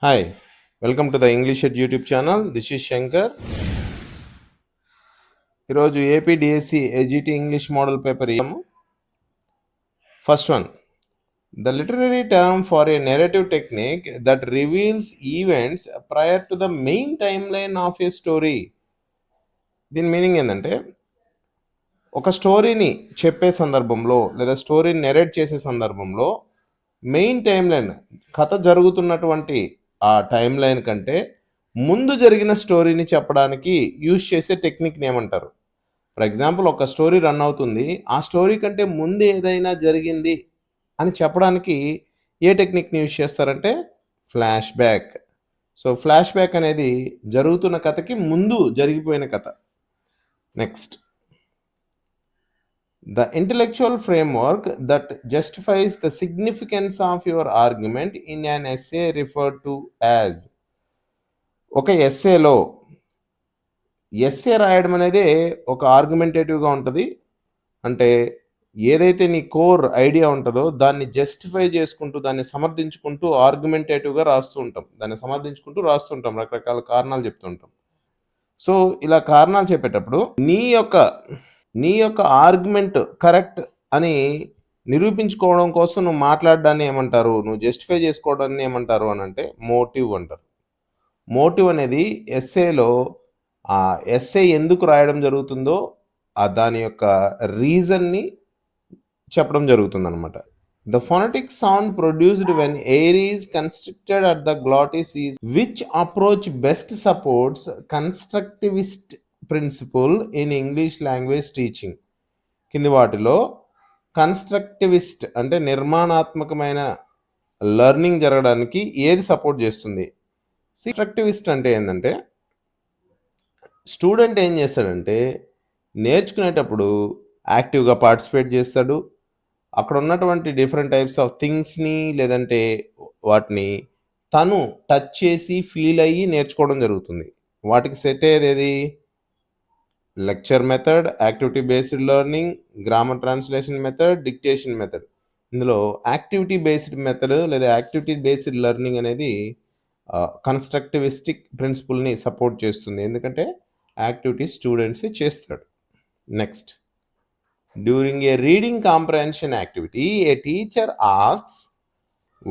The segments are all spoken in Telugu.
Hi, welcome to the English Ed YouTube channel. This is Shankar. ఈరోజు ఏపీడిఎస్సి ఎజిటి ఇంగ్లీష్ మోడల్ పేపర్ ఇయ్యాము. First one, the literary term for a narrative technique that reveals events prior to the main time line of a story. దీని మీనింగ్ ఏంటంటే, ఒక స్టోరీని చెప్పే సందర్భంలో లేదా స్టోరీని నెరేట్ చేసే సందర్భంలో మెయిన్ టైమ్ లైన్, కథ జరుగుతున్నటువంటి ఆ టైం లైన్ కంటే ముందు జరిగిన స్టోరీని చెప్పడానికి యూజ్ చేసే టెక్నిక్ని ఏమంటారు? ఫర్ ఎగ్జాంపుల్, ఒక స్టోరీ రన్ అవుతుంది, ఆ స్టోరీ కంటే ముందు ఏదైనా జరిగింది అని చెప్పడానికి ఏ టెక్నిక్ని యూజ్ చేస్తారంటే flash back. So flash back అనేది జరుగుతున్న కథకి ముందు జరిగిపోయిన కథ. Next, the intellectual framework that justifies the significance of your argument in an essay referred to as. ఒక ఎస్సేలో ఎస్సే రాయడం అనేది ఒక ఆర్గ్యుమెంటేటివ్గా ఉంటుంది. అంటే ఏదైతే నీ కోర్ ఐడియా ఉంటుందో దాన్ని జస్టిఫై చేసుకుంటూ, దాన్ని సమర్థించుకుంటూ ఆర్గ్యుమెంటేటివ్గా రాస్తుంటాం, రకరకాల కారణాలు చెప్తుంటాం. సో ఇలా కారణాలు చెప్పేటప్పుడు నీ యొక్క ఆర్గ్యుమెంట్ కరెక్ట్ అని నిరూపించుకోవడం కోసం నువ్వు మాట్లాడడాన్ని ఏమంటారు, నువ్వు జస్టిఫై చేసుకోవడాన్ని ఏమంటారు అని అంటే మోటివ్ అంటారు. మోటివ్ అనేది ఎస్సేలో ఆ ఎస్సే ఎందుకు రాయడం జరుగుతుందో దాని యొక్క రీజన్ని చెప్పడం జరుగుతుంది అనమాట. The phonetic sound produced when air is constricted at the glottis is which approach best supports constructivist principle in English language teaching. కింది వాటిలో కన్స్ట్రక్టివిస్ట్ అంటే నిర్మాణాత్మకమైన లెర్నింగ్ జరగడానికి ఏది సపోర్ట్ చేస్తుంది? కన్స్ట్రక్టివిస్ట్ అంటే ఏంటంటే, స్టూడెంట్ ఏం చేస్తాడంటే నేర్చుకునేటప్పుడు యాక్టివ్గా పార్టిసిపేట్ చేస్తాడు. అక్కడ ఉన్నటువంటి డిఫరెంట్ టైప్స్ ఆఫ్ థింగ్స్ని లేదంటే వాటిని తను టచ్ చేసి ఫీల్ అయ్యి నేర్చుకోవడం జరుగుతుంది. వాటికి సెట్ అయ్యేది lecture method, activity based learning, grammar translation method, dictation method. ఇందులో యాక్టివిటీ బేస్డ్ మెథడ్ లేదా యాక్టివిటీ బేస్డ్ లెర్నింగ్ అనేది కన్స్ట్రక్టివిస్టిక్ ప్రిన్సిపల్ని సపోర్ట్ చేస్తుంది, ఎందుకంటే యాక్టివిటీ స్టూడెంట్స్ చేస్తాడు. Next, during a reading comprehension activity a teacher asks,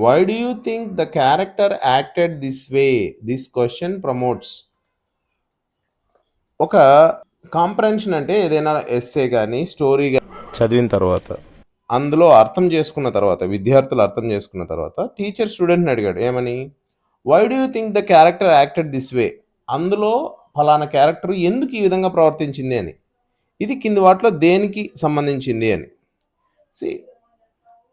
why do you think the character acted this way? This question promotes. ఒక కాంప్రహెన్షన్ అంటే ఏదైనా ఎస్సే కానీ స్టోరీ కానీ చదివిన తర్వాత, అందులో విద్యార్థులు అర్థం చేసుకున్న తర్వాత టీచర్ స్టూడెంట్ని అడిగాడు ఏమని, why do you think the character acted this way? అందులో ఫలానా క్యారెక్టర్ ఎందుకు ఈ విధంగా ప్రవర్తించింది అని, ఇది కింది వాటిలో దేనికి సంబంధించింది అని.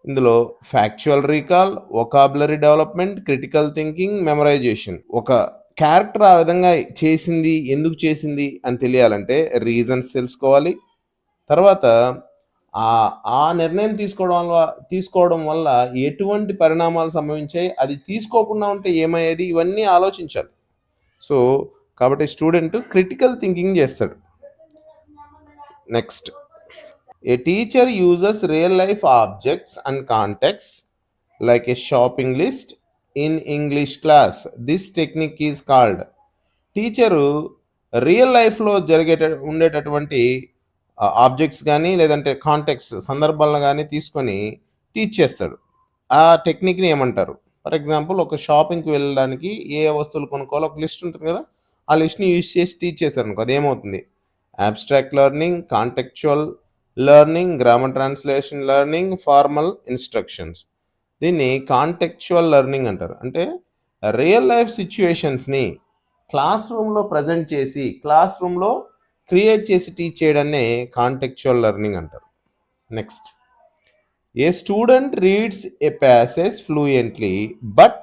ఇందులో factual recall, vocabulary development, critical thinking, memorisation. ఒక క్యారెక్టర్ ఆ విధంగా చేసింది, ఎందుకు చేసింది అని తెలియాలంటే రీజన్స్ తెలుసుకోవాలి. తర్వాత ఆ నిర్ణయం తీసుకోవడం వల్ల ఎటువంటి పరిణామాలు సంభవించాయి, అది తీసుకోకుండా ఉంటే ఏమయ్యేది, ఇవన్నీ ఆలోచించాలి. సో కాబట్టి స్టూడెంట్ క్రిటికల్ థింకింగ్ చేస్తాడు. Next, A teacher uses real life objects and contexts like A shopping list in English class. This technique is called. Teacher real లైఫ్లో ఉండేటటువంటి ఆబ్జెక్ట్స్ కానీ లేదంటే కాంటెక్ట్స్ సందర్భాలను కానీ తీసుకొని టీచ్ చేస్తాడు. ఆ టెక్నిక్ని ఏమంటారు? ఫర్ ఎగ్జాంపుల్, ఒక షాపింగ్కి వెళ్ళడానికి ఏ వస్తువులు కొనుక్కోవాలో ఒక లిస్ట్ ఉంటుంది కదా, ఆ లిస్ట్ని యూజ్ చేసి టీచ్ చేశారు అనుకో, అదేమవుతుంది? Abstract learning, contextual learning, grammar translation learning, formal instructions. దీన్ని కాంటెక్చువల్ లెర్నింగ్ అంటారు. అంటే రియల్ లైఫ్ సిచ్యువేషన్స్ని క్లాస్ రూమ్లో ప్రజెంట్ చేసి, క్లాస్ రూమ్లో క్రియేట్ చేసి టీచ్ చేయడాన్ని కాంటెక్చువల్ లెర్నింగ్ అంటారు. Next, a student reads a passage fluently but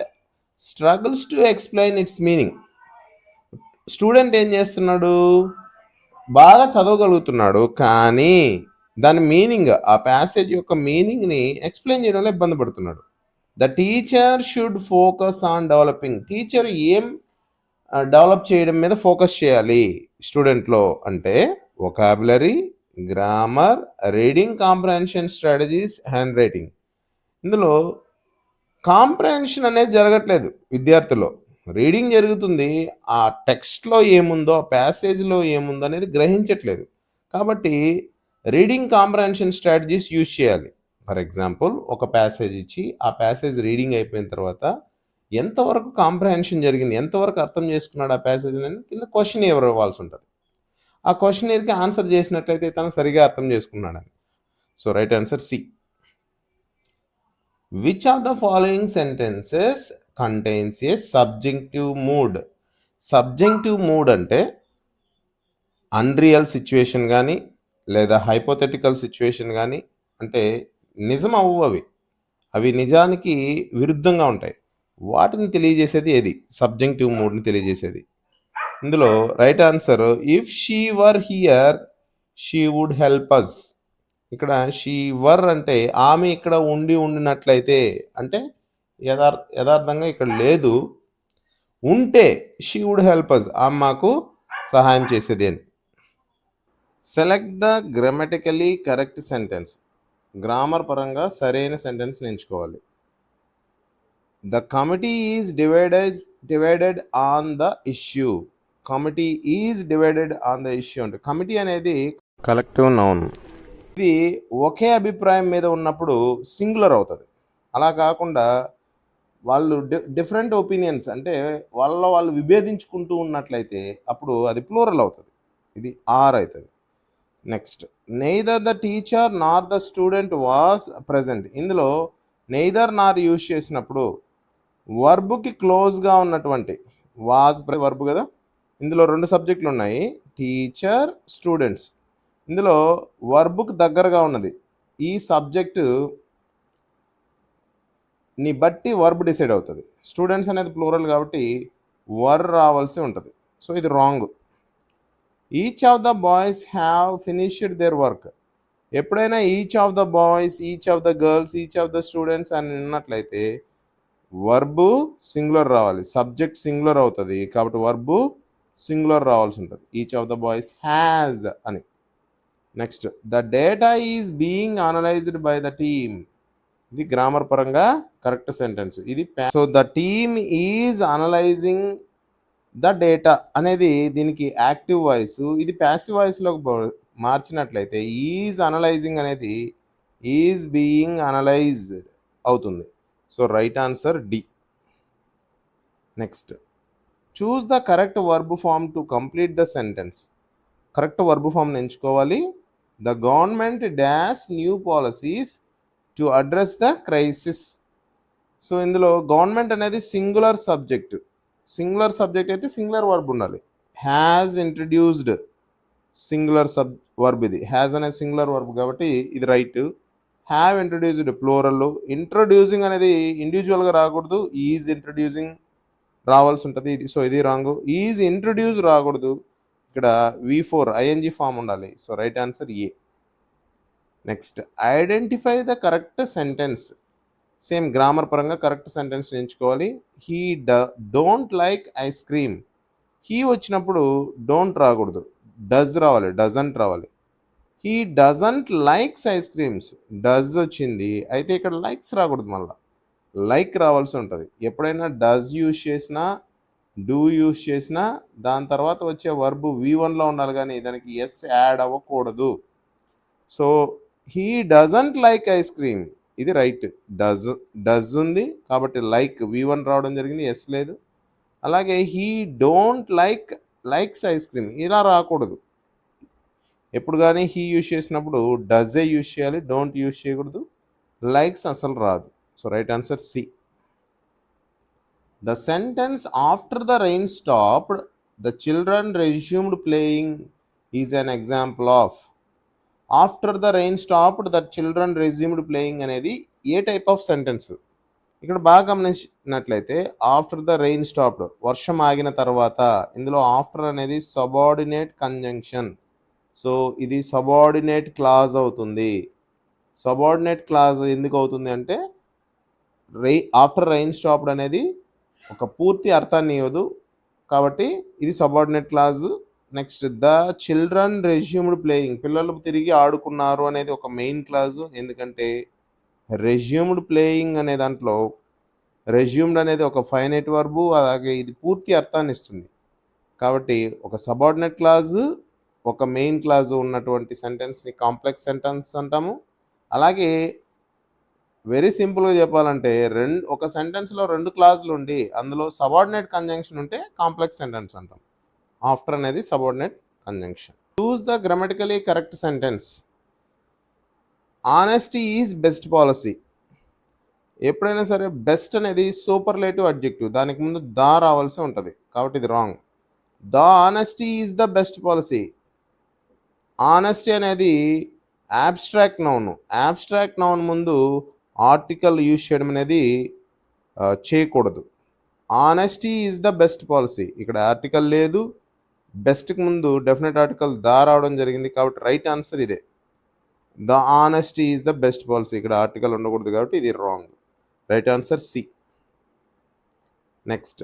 struggles to explain its meaning. Student ఏం చేస్తున్నాడు? బాగా చదవగలుగుతున్నాడు, కానీ దాని మీనింగ్, ఆ ప్యాసేజ్ యొక్క మీనింగ్ని ఎక్స్ప్లెయిన్ చేయడంలో ఇబ్బంది పడుతున్నాడు. The teacher should focus on developing. Teacher ఏం డెవలప్ చేయడం మీద ఫోకస్ చేయాలి స్టూడెంట్లో అంటే vocabulary, grammar, reading comprehension strategies, hand writing. ఇందులో కాంప్రహెన్షన్ అనేది జరగట్లేదు విద్యార్థుల్లో. రీడింగ్ జరుగుతుంది. ఆ టెక్స్ట్‌లో ఏముందో, ఆ ప్యాసేజ్‌లో ఏముందో అనేది గ్రహించట్లేదు. కాబట్టి రీడింగ్ కాంప్రహెన్షన్ స్ట్రాటజీస్ యూజ్ చేయాలి. ఫర్ ఎగ్జాంపుల్ ఒక ప్యాసేజ్ ఇచ్చి, ఆ ప్యాసేజ్ రీడింగ్ అయిపోయిన తర్వాత ఎంతవరకు కాంప్రహెన్షన్ జరిగింది, ఎంతవరకు అర్థం చేసుకున్నాడు ఆ ప్యాసేజ్‌ని కింద క్వెషనియర్ ఇవ్వాల్సి ఉంటది. ఆ క్వెషనియర్‌కి ఆన్సర్ చేసినట్లయితే తను సరిగ్గా అర్థం చేసుకున్నాడని. So right answer C. Which of the following sentences contains a subjective mood? Subjective mood అంటే అన్రియల్ సిచ్యువేషన్ కానీ లేదా హైపోథెటికల్ సిచ్యువేషన్ కానీ, అంటే నిజం అవ్వవు అవి, అవి నిజానికి విరుద్ధంగా ఉంటాయి. వాటిని తెలియజేసేది ఏది? సబ్జెక్టివ్ మూడ్ని తెలియజేసేది. ఇందులో right answer if she were here she would help us. ఇక్కడ షీ వర్ అంటే ఆమె ఇక్కడ ఉండినట్లయితే, అంటే యథార్థంగా ఇక్కడ లేదు, ఉంటే షీ వుడ్ హెల్ప్ అస్, ఆమె మాకు సహాయం చేసేది అని. Select the grammatically correct sentence. Grammar పరంగా సరైన సెంటెన్స్ ఎంచుకోవాలి. The committee is divided on the issue. Committee is divided on the issue అంటే కమిటీ అనేది కలెక్టివ్ నౌన్. ఇది ఒకే అభిప్రాయం మీద ఉన్నప్పుడు సింగులర్ అవుతుంది. అలా కాకుండా వాళ్ళు డిఫరెంట్ ఒపీనియన్స్ అంటే వాళ్ళు విభేదించుకుంటూ ఉన్నట్లయితే అప్పుడు అది ప్లూరల్ అవుతుంది. ఇది ఆర్ అవుతుంది. Next, neither the teacher nor the student was present. ఇందులో నెయిదర్ నార్ యూజ్ చేసినప్పుడు వర్బుకి క్లోజ్గా ఉన్నటువంటి వాజ్ వర్బు కదా. ఇందులో 2 సబ్జెక్టులు ఉన్నాయి, టీచర్, స్టూడెంట్స్. ఇందులో వర్బుకి దగ్గరగా ఉన్నది ఈ సబ్జెక్టు ని బట్టి వర్బ్ డిసైడ్ అవుతుంది. స్టూడెంట్స్ అనేది ప్లూరల్ కాబట్టి వర్ రావాల్సి ఉంటుంది. సో ఇది wrong. Each of the boys have finished their work. ఎప్పుడైనా each of the boys, each of the girls, each of the students అని ఉన్నట్లయితే వర్బు సింగులర్ రావాలి, సబ్జెక్ట్ సింగులర్ అవుతుంది కాబట్టి వర్బు సింగులర్ రావాల్సి ఉంటుంది. Each of the boys has అని. Next, the data is being analysed by the team. ఇది గ్రామర్ పరంగా కరెక్ట్ సెంటెన్స్. ఇది so the team is analysing the data అనేది దీనికి యాక్టివ్ వాయిస్, ఇది ప్యాసివ్ వాయిస్లోకి మార్చినట్లయితే ఈజ్ అనలైజింగ్ అనేది ఈజ్ బీయింగ్ అనలైజ్డ్ అవుతుంది. So right answer D. Next, choose the correct verb form to complete the sentence. Correct verb ఫామ్ని ఎంచుకోవాలి. The government dash new policies to address the crisis. So ఇందులో గవర్నమెంట్ అనేది సింగులర్ సబ్జెక్ట్. సింగులర్ సబ్జెక్ట్ అయితే సింగులర్ వర్బ్ ఉండాలి. హ్యాజ్ ఇంట్రడ్యూస్డ్ సింగులర్ వర్బ్, ఇది హ్యాజ్ అనే సింగులర్ వర్బ్ కాబట్టి ఇది right. Have introduced plural. Introducing అనేది ఇండివిజువల్గా రాకూడదు, ఈజ్ ఇంట్రడ్యూసింగ్ రావాల్సి ఉంటుంది. ఇది సో ఇది రాంగ్. ఈజ్ ఇంట్రడ్యూస్ రాకూడదు, ఇక్కడ V4 ఐఎన్జీ ఫామ్ ఉండాలి. So right answer A. Next, identify the correct sentence. Same grammar పరంగా కరెక్ట్ సెంటెన్స్ ఎంచుకోవాలి. He don't like ice cream. He వచ్చినప్పుడు డోంట్ రాకూడదు, డజ్ రావాలి, డజంట్ రావాలి. He doesn't likes ice creams, does వచ్చింది అయితే ఇక్కడ లైక్స్ రాకూడదు, మళ్ళీ లైక్ రావాల్సి ఉంటుంది. ఎప్పుడైనా డజ్ యూజ్ చేసినా, డూ యూజ్ చేసినా దాని తర్వాత వచ్చే వర్బ్ V1లో ఉండాలి కానీ దానికి ఎస్ యాడ్ అవ్వకూడదు. So he doesn't like ice cream, ఇది రైట్. డజ్ ఉంది కాబట్టి లైక్ V1 రావడం జరిగింది, ఎస్ లేదు. అలాగే he don't likes ice cream, ఇలా రాకూడదు. ఎప్పుడు కానీ హీ యూజ్ చేసినప్పుడు డజే యూజ్ చేయాలి, డోంట్ యూజ్ చేయకూడదు. లైక్స్ అసలు రాదు. So right answer C. The sentence after the rain stopped the children resumed playing is an example of. After the rain stopped the children resumed playing అనేది ఏ టైప్ ఆఫ్ సెంటెన్స్? ఇక్కడ బాగా గమనించినట్లయితే ఆఫ్టర్ ద రెయిన్ స్టాప్డ్, వర్షం ఆగిన తర్వాత. ఇందులో ఆఫ్టర్ అనేది సబార్డినేట్ కంజంక్షన్. సో ఇది సబార్డినేట్ క్లాజ్ అవుతుంది. సబార్డినేట్ క్లాజ్ ఎందుకు అవుతుంది అంటే ఆఫ్టర్ రెయిన్ స్టాప్డ్ అనేది ఒక పూర్తి అర్థాన్ని ఇవ్వదు కాబట్టి ఇది subordinate clause. Next, the children resumed playing, పిల్లలు తిరిగి ఆడుకున్నారు అనేది ఒక మెయిన్ క్లాజ్. ఎందుకంటే రెజ్యూమ్డ్ ప్లేయింగ్ అనే దాంట్లో రెజ్యూమ్డ్ అనేది ఒక ఫైనైట్ వర్బు, అలాగే ఇది పూర్తి అర్థాన్ని ఇస్తుంది. కాబట్టి ఒక సబార్డినేట్ క్లాజు, ఒక మెయిన్ క్లాజు ఉన్నటువంటి సెంటెన్స్ని కాంప్లెక్స్ సెంటెన్స్ అంటాము. అలాగే వెరీ సింపుల్గా చెప్పాలంటే ఒక సెంటెన్స్లో 2 క్లాజులు ఉండి అందులో సబార్డినేట్ కంజంక్షన్ ఉంటే కాంప్లెక్స్ సెంటెన్స్ అంటాం. ఆఫ్టర్ అనేది subordinate conjunction. Choose the grammatically correct sentence. Honesty is best policy. ఎప్పుడైనా సరే బెస్ట్ అనేది సూపర్లేటివ్ అడ్జెక్టివ్, దానికి ముందు దా రావాల్సి ఉంటుంది, కాబట్టి ఇది wrong. The honesty is the best policy. Honesty అనేది యాబ్స్ట్రాక్ట్ నౌన్. యాబ్స్ట్రాక్ట్ నౌన్ ముందు ఆర్టికల్ యూజ్ చేయడం అనేది చేయకూడదు. Honesty is the best policy, ఇక్కడ ఆర్టికల్ లేదు, బెస్ట్కి ముందు డెఫినెట్ ఆర్టికల్ దా రావడం జరిగింది, కాబట్టి రైట్ ఆన్సర్ ఇదే. The honesty is the best policy, ఇక్కడ ఆర్టికల్ ఉండకూడదు కాబట్టి ఇది wrong. Right answer C. Next,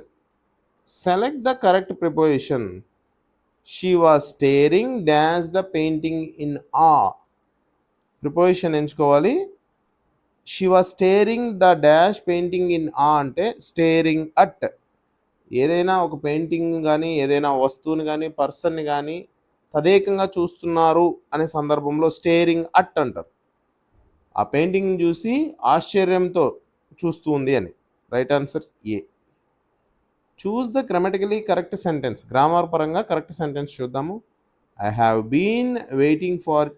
select the correct preposition. She was staring dash the painting in ఆ. ప్రిపోజిషన్ ఎంచుకోవాలి. She was staring the dash painting in awe అంటే స్టేరింగ్ అట్. ఏదైనా ఒక పెయింటింగ్ కానీ ఏదైనా వస్తువుని కానీ పర్సన్ని కానీ తదేకంగా చూస్తున్నారు అనే సందర్భంలో స్టేరింగ్ అట్ అంటారు. ఆ పెయింటింగ్ చూసి ఆశ్చర్యంతో చూస్తూ ఉంది అని. Right answer A. Choose the grammatically correct sentence. Grammar పరంగా కరెక్ట్ సెంటెన్స్ చూద్దాము. I have been waiting for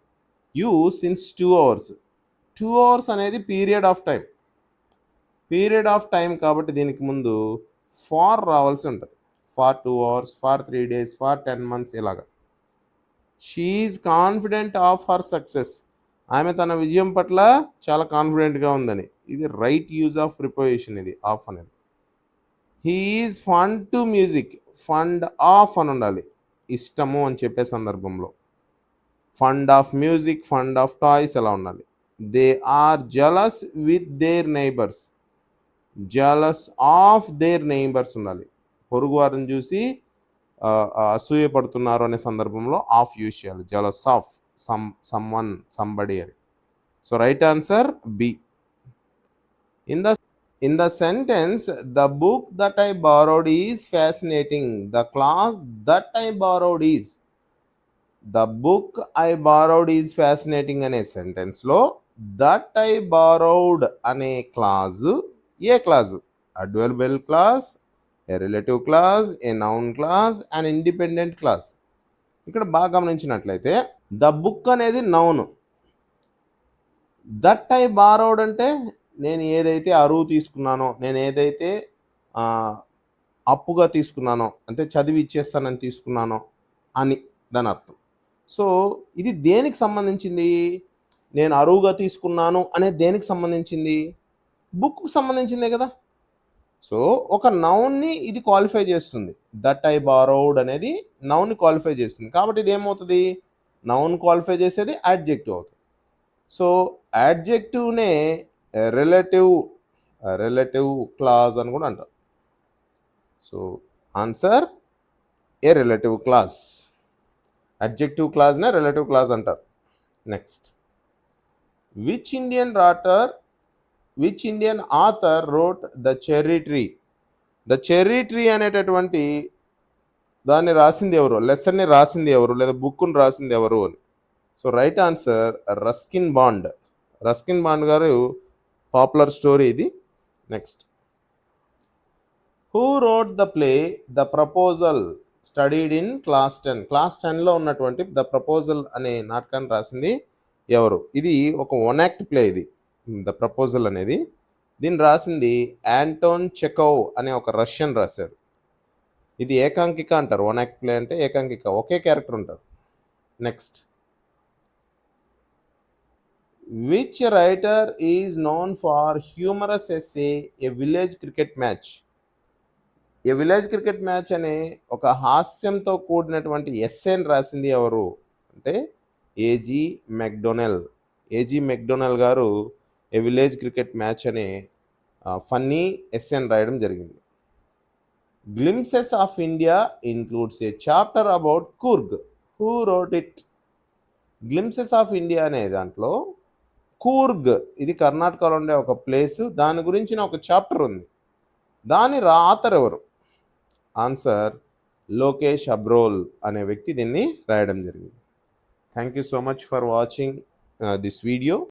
you since 2 hours. 2 hours అనేది period of time. Period of time కాబట్టి దీనికి ముందు ఫార్ రావాల్సి ఉంటుంది. For 2 hours, for 3 days, for 10 months ఇలాగా. She is confident of her success. ఆమె తన విజయం పట్ల చాలా కాన్ఫిడెంట్గా ఉందని. ఇది రైట్ యూజ్ ఆఫ్ ప్రిపోజిషన్, ఇది ఆఫ్ అనేది. He is fond to music. Fond of అని ఉండాలి, ఇష్టము అని చెప్పే సందర్భంలో. Fond of music, fond of toys ఎలా ఉండాలి. They are jealous with their neighbours. Jealous of their neighbours ఉండాలి. పొరుగు వారిని చూసి అసూయపడుతున్నారు అనే సందర్భంలో ఆఫ్ యూజ్ చేయాలి. జలస్ ఆఫ్ సమ్వన్, సంబడి అని. So right answer B. In the sentence, the book that I borrowed is fascinating. The class that I borrowed is. The book I borrowed is fascinating అనే సెంటెన్స్లో that I borrowed అనే clause A clause? Adverbial class, A relative class, a noun clause, and independent class. ఇక్కడ బాగా గమనించినట్లయితే ద బుక్ అనేది నౌన్. దట్ ఐ బారోడ్ అంటే నేను ఏదైతే అరువు తీసుకున్నానో, నేను ఏదైతే అప్పుగా తీసుకున్నానో, అంటే చదివి ఇచ్చేస్తానని తీసుకున్నానో అని దాని అర్థం. సో ఇది దేనికి సంబంధించింది? నేను అరువుగా తీసుకున్నాను అనేది దేనికి సంబంధించింది? బుక్కు సంబంధించిందే కదా. సో ఒక నౌన్ని ఇది క్వాలిఫై చేస్తుంది. దట్ ఐ బారోడ్ అనేది నౌన్ని క్వాలిఫై చేస్తుంది, కాబట్టి ఇది ఏమవుతుంది? నౌన్ క్వాలిఫై చేసేది యాడ్జెక్టివ్ అవుతుంది. సో యాడ్జెక్టివ్నే రిలేటివ్ క్లాజ్ అని కూడా అంటారు. So answer A relative clause. Adjective క్లాజ్నే రిలేటివ్ క్లాజ్ అంటారు. Next, which Indian author wrote the cherry tree. The cherry tree అనేటటువంటి దాన్ని రాసింది ఎవరు, లెసన్ని రాసింది ఎవరు, లేదా బుక్ను రాసింది ఎవరు అని. So right answer Ruskin Bond. Ruskin Bond గారు పాపులర్ స్టోరీ ఇది. Next, who wrote the play the proposal studied in class 10. Class 10లో ఉన్నటువంటి ద ప్రపోజల్ అనే నాటకాన్ని రాసింది ఎవరు? ఇది ఒక 1 act ప్లే. ఇది ద ప్రపోజల్ అనేది, దీన్ని రాసింది యాంటోన్ చెకోవ్ అనే ఒక రష్యన్ రాశారు. ఇది ఏకాంకిక అంటారు. 1 act ప్లే అంటే ఏకాంకిక, ఒకే క్యారెక్టర్ ఉంటారు. Next, which writer is known for humorous essay a village cricket match. A village cricket match అనే ఒక హాస్యంతో కూడినటువంటి ఎస్సేని రాసింది ఎవరు అంటే ఏజీ మెక్డొనెల్. ఏజీ మెక్డొనెల్ గారు ఏ విలేజ్ క్రికెట్ మ్యాచ్ అనే ఫన్నీ ఎస్సేని రాయడం జరిగింది. Glimpses of India includes A chapter about Coorg. Who wrote it? Glimpses of India అనే దాంట్లో కూర్గ్, ఇది కర్ణాటకలో ఉండే ఒక ప్లేస్, దాని గురించిన ఒక చాప్టర్ ఉంది. దాని రాతరు ఎవరు? ఆన్సర్ లోకేష్ అబ్రోల్ అనే వ్యక్తి దీన్ని రాయడం జరిగింది. Thank you so much for watching this video.